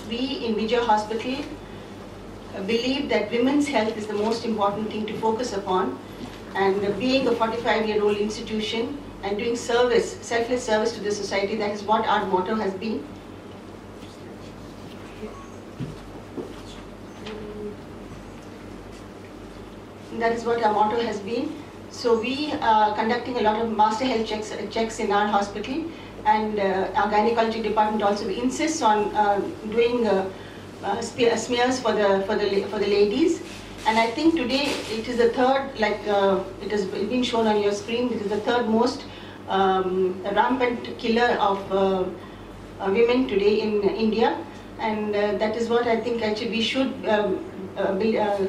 we in Vijay Hospital believe that women's health is the most important thing to focus upon, and being a 45-year-old institution and doing service, selfless service to the society, that is what our motto has been. That is what our motto has been. So we are conducting a lot of master health checks in our hospital, and our gynecology department also insists on doing smears for the ladies. And I think today it is the third, like it has been shown on your screen, it is the third most rampant killer of women today in India. And that is what I think actually we should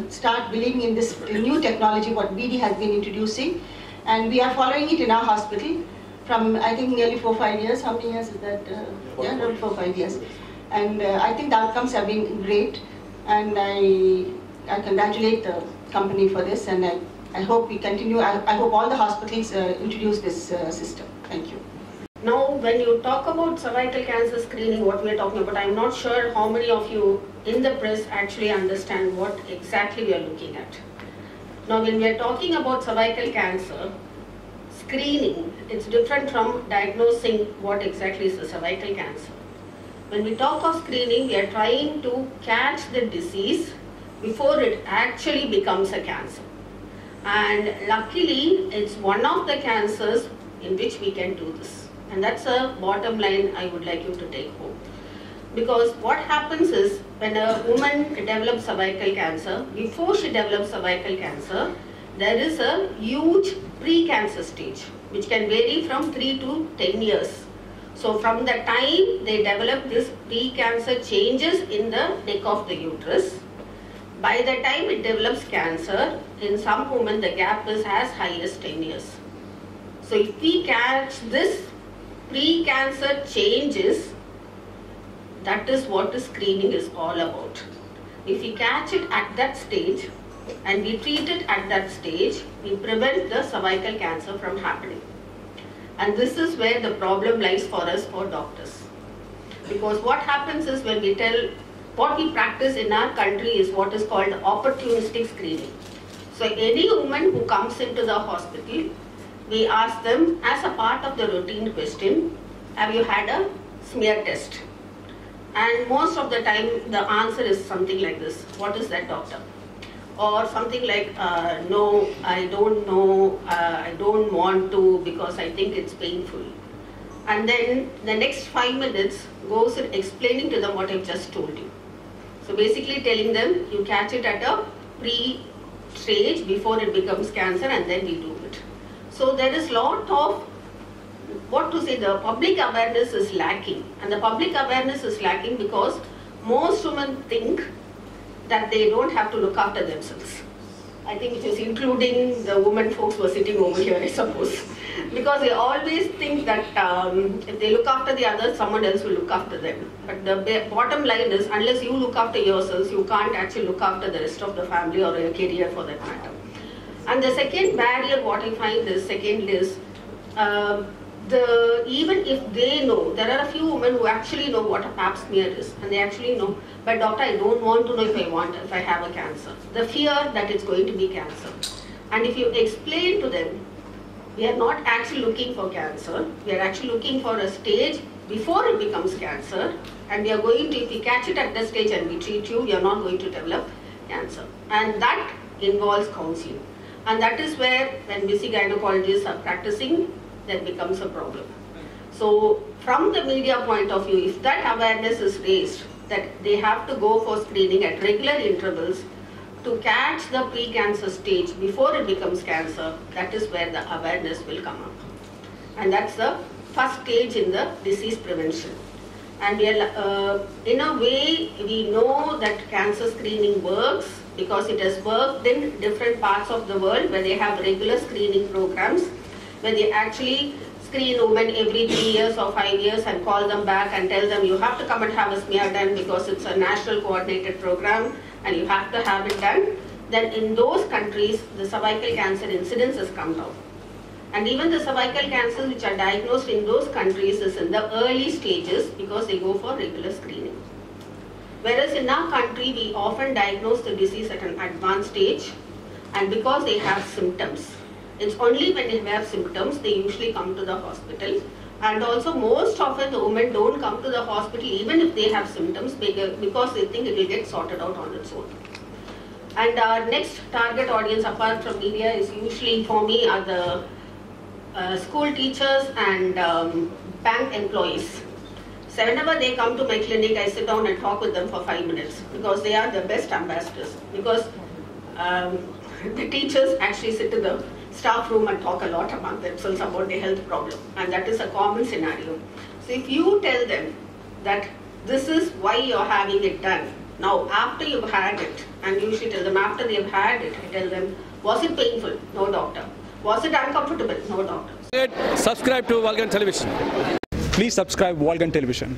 start believing in this new technology what BD has been introducing. And we are following it in our hospital from I think nearly 4-5 years. How many years is that? Yeah, no, 4-5 years. And I think the outcomes have been great. And I congratulate the company for this, and I hope we continue. I hope all the hospitals introduce this system. Thank you. Now, when you talk about cervical cancer screening, what we are talking about, I'm not sure how many of you in the press actually understand what exactly we are looking at. Now, when we are talking about cervical cancer screening, it's different from diagnosing what exactly is the cervical cancer. When we talk of screening, we are trying to catch the disease before it actually becomes a cancer. And luckily, it's one of the cancers in which we can do this. And that's a bottom line I would like you to take home. Because what happens is, when a woman develops cervical cancer, before she develops cervical cancer, there is a huge pre-cancer stage, which can vary from 3 to 10 years. So from the time they develop this pre-cancer changes in the neck of the uterus, by the time it develops cancer, in some women the gap is as high as 10 years. So if we catch this pre-cancer changes, that is what the screening is all about. If we catch it at that stage and we treat it at that stage, we prevent the cervical cancer from happening. And this is where the problem lies for us, for doctors. Because what happens is, when we tell, what we practice in our country is what is called opportunistic screening. So any woman who comes into the hospital, we ask them as a part of the routine question, have you had a smear test? And most of the time the answer is something like this, what is that, doctor? Or something like, no, I don't know, I don't want to because I think it's painful. And then the next 5 minutes goes in explaining to them what I've just told you. So basically telling them, you catch it at a pre-stage before it becomes cancer, and then we do it. So there is lot of, what to say, the public awareness is lacking. And the public awareness is lacking because most women think that they don't have to look after themselves. I think it is including the women folks who are sitting over here, I suppose. Because they always think that if they look after the others, someone else will look after them. But the bottom line is, unless you look after yourselves, you can't actually look after the rest of the family or your career for that matter. And the second barrier, what I find is, second is, even if they know, there are a few women who actually know what a pap smear is, and they actually know, but doctor, I don't want to know if I have a cancer. The fear that it's going to be cancer. And if you explain to them, we are not actually looking for cancer, we are actually looking for a stage before it becomes cancer, and we are going to, if we catch it at that stage and we treat you, we are not going to develop cancer. And that involves counseling. And that is where, when busy gynecologists are practicing, that becomes a problem. So from the media point of view, if that awareness is raised, that they have to go for screening at regular intervals to catch the pre-cancer stage before it becomes cancer, that is where the awareness will come up. And that's the first stage in the disease prevention. And we are, in a way, we know that cancer screening works because it has worked in different parts of the world where they have regular screening programs, where they actually screen women every 3 years or 5 years and call them back and tell them, you have to come and have a smear done because it's a national coordinated program and you have to have it done. Then in those countries, the cervical cancer incidence has come down. And even the cervical cancers which are diagnosed in those countries is in the early stages because they go for regular screening. Whereas in our country, we often diagnose the disease at an advanced stage, and because they have symptoms. It's only when they have symptoms they usually come to the hospital. And also most often the women don't come to the hospital even if they have symptoms because they think it will get sorted out on its own. And our next target audience apart from media is usually for me are the school teachers and bank employees. So whenever they come to my clinic, I sit down and talk with them for 5 minutes because they are the best ambassadors. Because the teachers actually sit in the staff room and talk a lot among themselves about their health problem, and that is a common scenario. So if you tell them that this is why you're having it done, now after you've had it, and you usually tell them after they've had it, I tell them, was it painful? No doctor. Was it uncomfortable? No doctor. Subscribe to Walgan Television. Please subscribe Walgan Television.